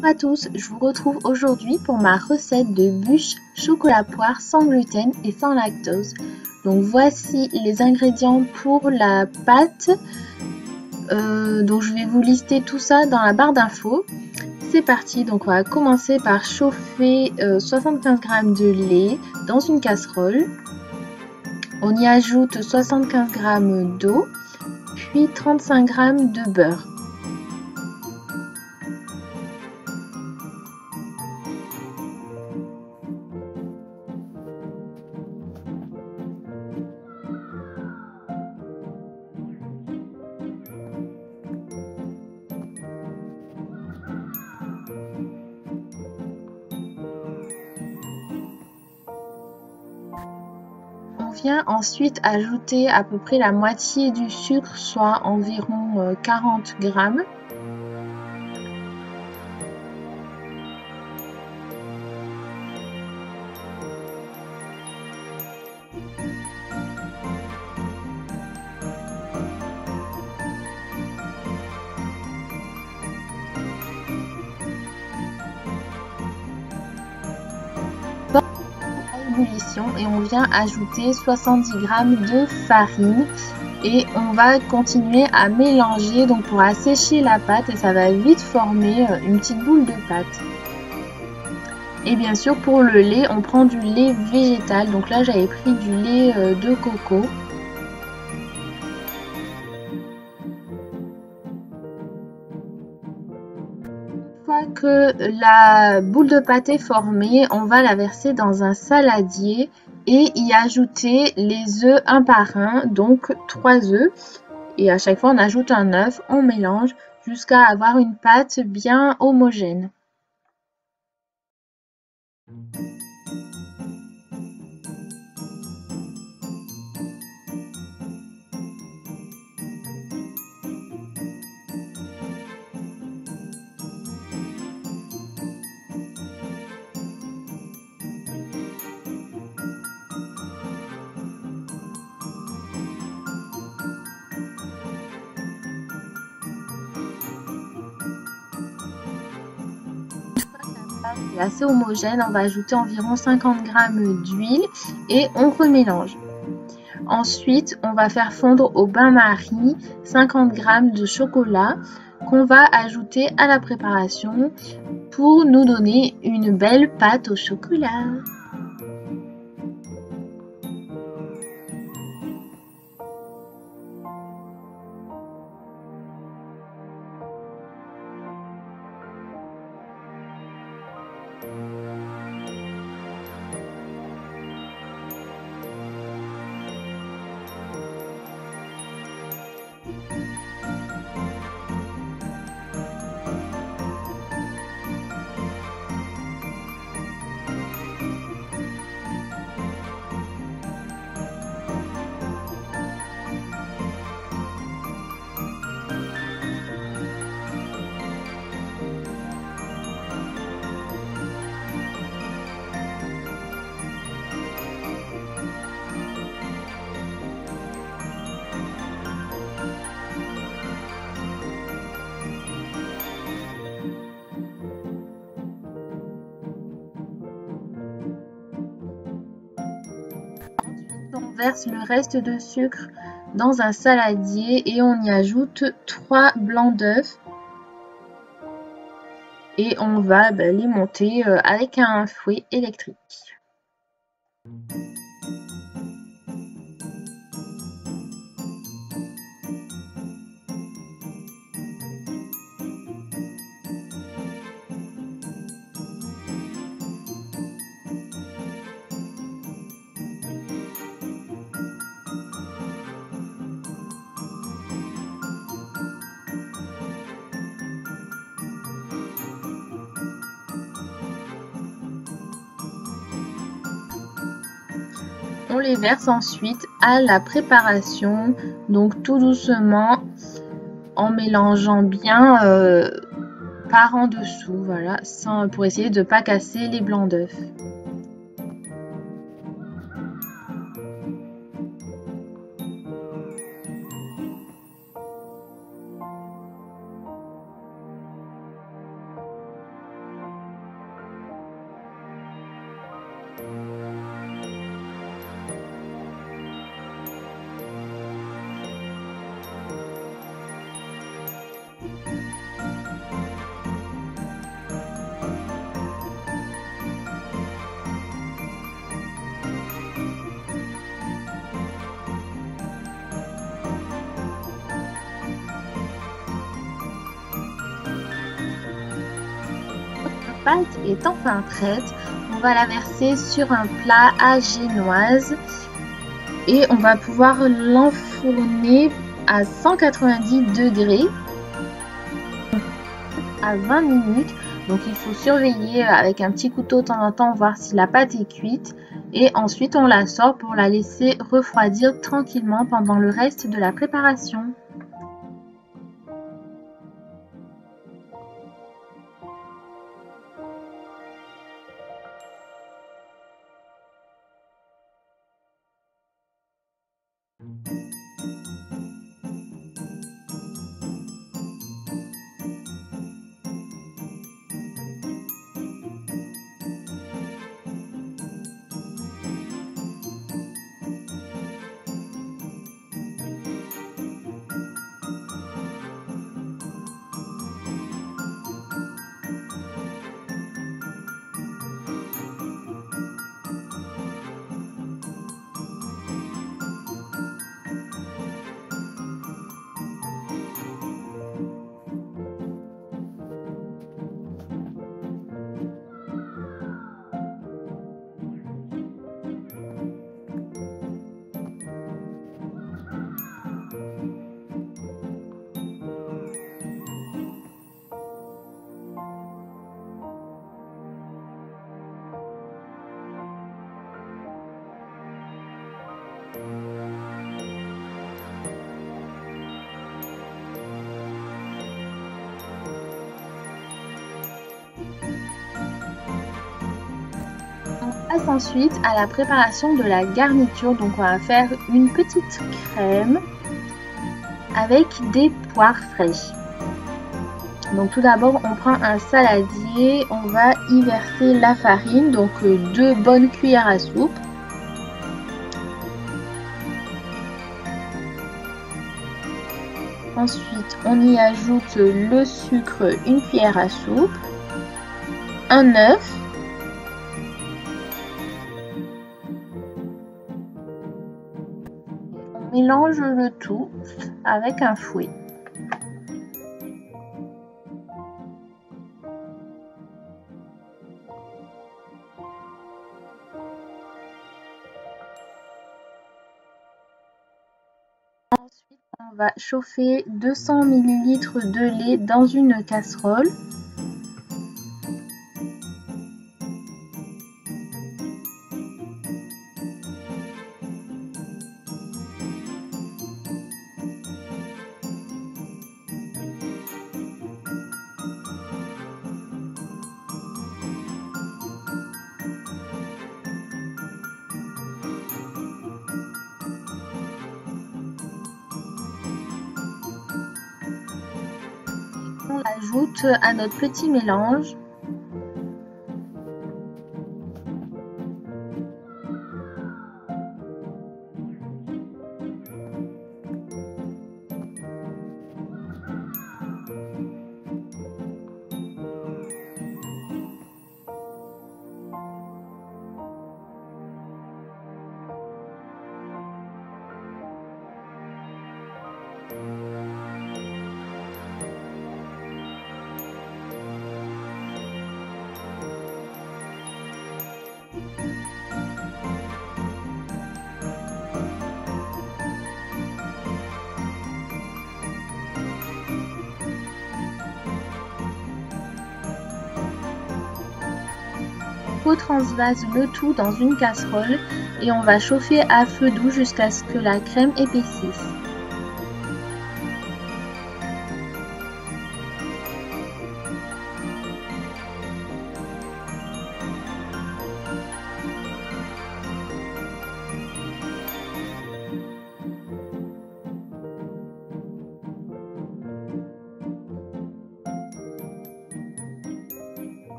Bonjour à tous, je vous retrouve aujourd'hui pour ma recette de bûche chocolat poire sans gluten et sans lactose. Donc voici les ingrédients pour la pâte. Donc je vais vous lister tout ça dans la barre d'infos. C'est parti, donc on va commencer par chauffer 75 g de lait dans une casserole. On y ajoute 75 g d'eau, puis 35 g de beurre. On vient ensuite ajouter à peu près la moitié du sucre, soit environ 40 g. Et on vient ajouter 70 g de farine et on va continuer à mélanger donc pour assécher la pâte et ça va vite former une petite boule de pâte. Et bien sûr pour le lait on prend du lait végétal, donc là j'avais pris du lait de coco. Une fois que la boule de pâte est formée, on va la verser dans un saladier et y ajouter les œufs un par un, donc 3 œufs. Et à chaque fois on ajoute un œuf, on mélange jusqu'à avoir une pâte bien homogène. C'est assez homogène, on va ajouter environ 50 g d'huile et on remélange. Ensuite, on va faire fondre au bain-marie 50 g de chocolat qu'on va ajouter à la préparation pour nous donner une belle pâte au chocolat. On verse le reste de sucre dans un saladier et on y ajoute 3 blancs d'œufs et on va les monter avec un fouet électrique. On les verse ensuite à la préparation, donc tout doucement en mélangeant bien par en dessous, voilà, pour essayer de ne pas casser les blancs d'œufs. pâte est enfin prête, on va la verser sur un plat à génoise et on va pouvoir l'enfourner à 190 degrés à 20 minutes. Donc il faut surveiller avec un petit couteau de temps en temps, voir si la pâte est cuite. Et ensuite on la sort pour la laisser refroidir tranquillement pendant le reste de la préparation. On passe ensuite à la préparation de la garniture. Donc on va faire une petite crème avec des poires fraîches. Donc tout d'abord on prend un saladier, on va y verser la farine, donc 2 bonnes cuillères à soupe. Ensuite on y ajoute le sucre, 1 cuillère à soupe, un œuf, on mélange le tout avec un fouet. Ensuite, on va chauffer 200 ml de lait dans une casserole. On l'ajoute à notre petit mélange. On transvase le tout dans une casserole et on va chauffer à feu doux jusqu'à ce que la crème épaississe.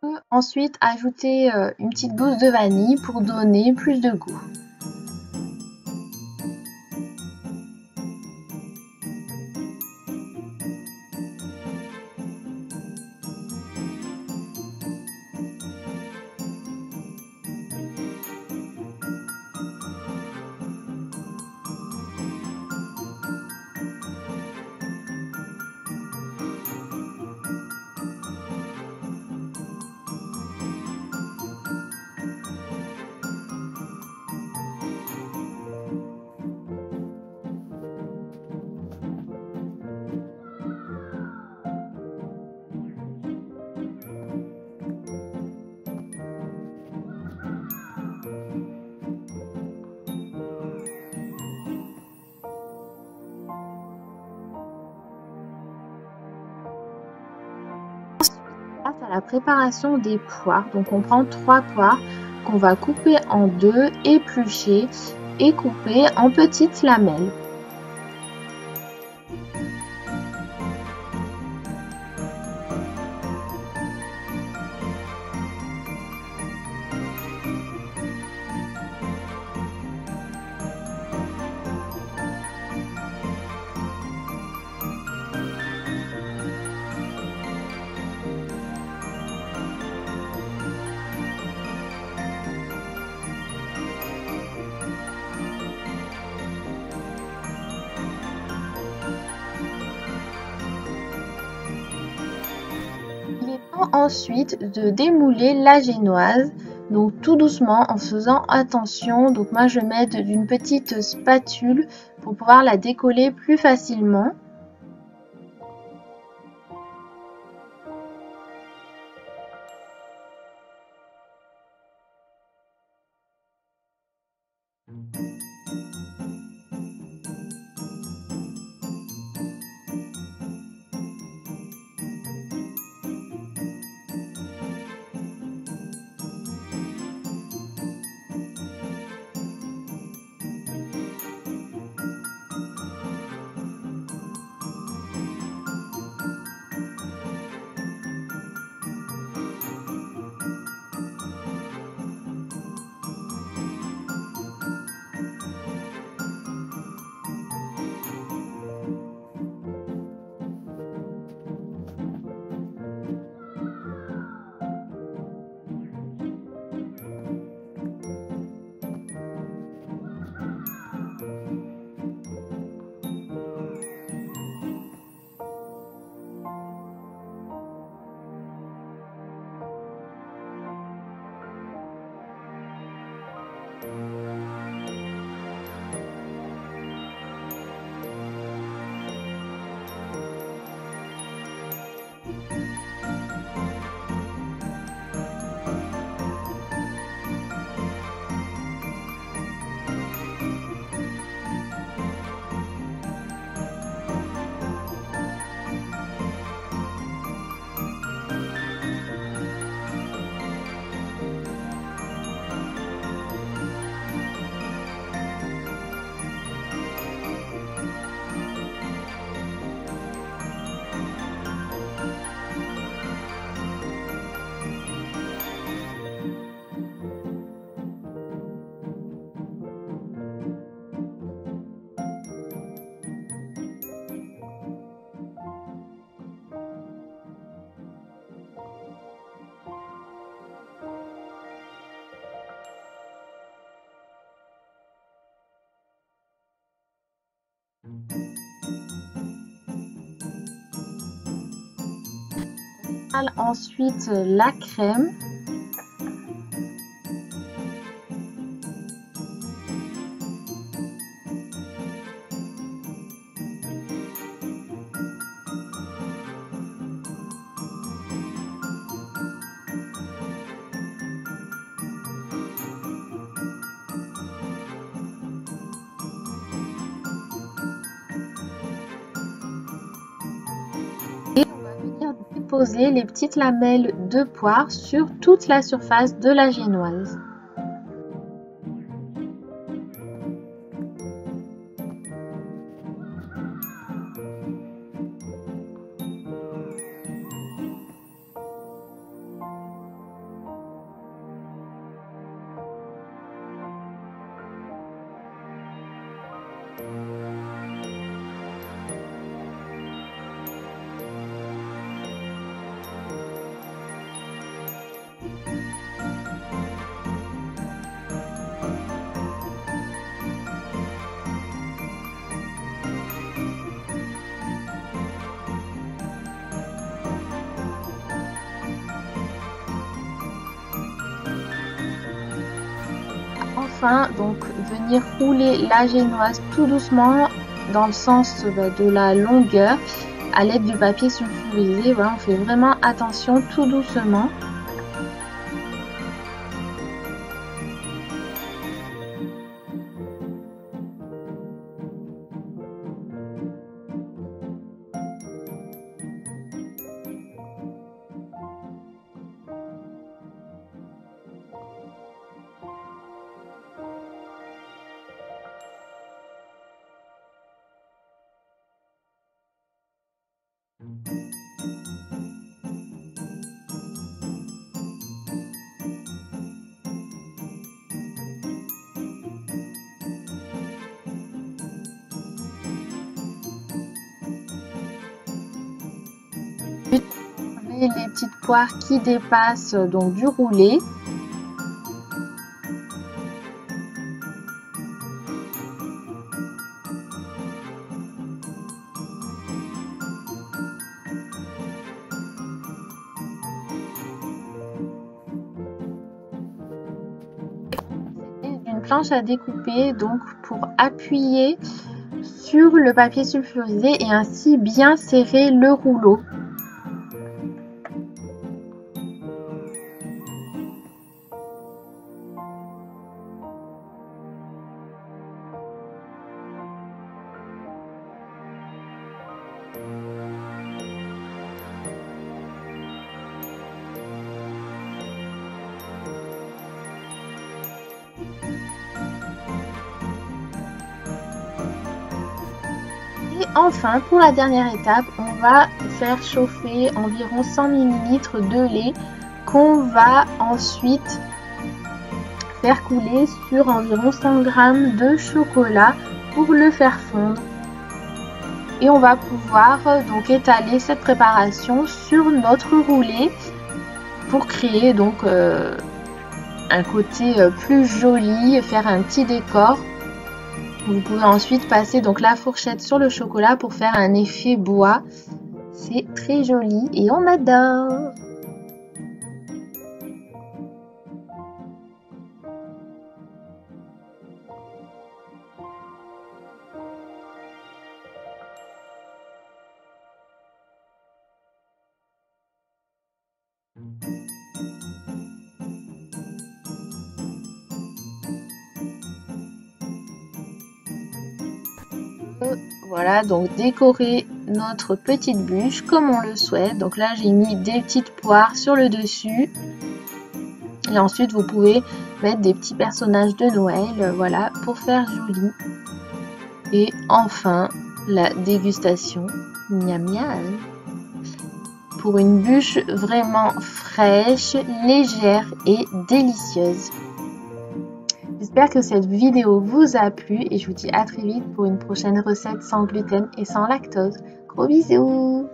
On peut ensuite ajouter une petite gousse de vanille pour donner plus de goût. la préparation des poires. Donc on prend 3 poires qu'on va couper en deux, éplucher et couper en petites lamelles. Il est temps ensuite de démouler la génoise, donc tout doucement en faisant attention. Donc moi je m'aide d'une petite spatule pour pouvoir la décoller plus facilement. Ensuite la crème. Et on va venir déposer les petites lamelles de poire sur toute la surface de la génoise. Enfin, donc venir rouler la génoise tout doucement dans le sens de la longueur à l'aide du papier sulfurisé. Voilà, on fait vraiment attention tout doucement. les petites poires qui dépassent donc du roulé. Une planche à découper donc pour appuyer sur le papier sulfurisé et ainsi bien serrer le rouleau. Et enfin, pour la dernière étape, on va faire chauffer environ 100 ml de lait qu'on va ensuite faire couler sur environ 100 g de chocolat pour le faire fondre. Et on va pouvoir donc étaler cette préparation sur notre roulé pour créer donc un côté plus joli, faire un petit décor. Vous pouvez ensuite passer donc la fourchette sur le chocolat pour faire un effet bois. C'est très joli et on adore. Voilà, donc décorer notre petite bûche comme on le souhaite. Donc là, j'ai mis des petites poires sur le dessus. Et ensuite, vous pouvez mettre des petits personnages de Noël, voilà, pour faire joli. Et enfin, la dégustation. Miam miam. Pour une bûche vraiment fraîche, légère et délicieuse. J'espère que cette vidéo vous a plu et je vous dis à très vite pour une prochaine recette sans gluten et sans lactose. Gros bisous!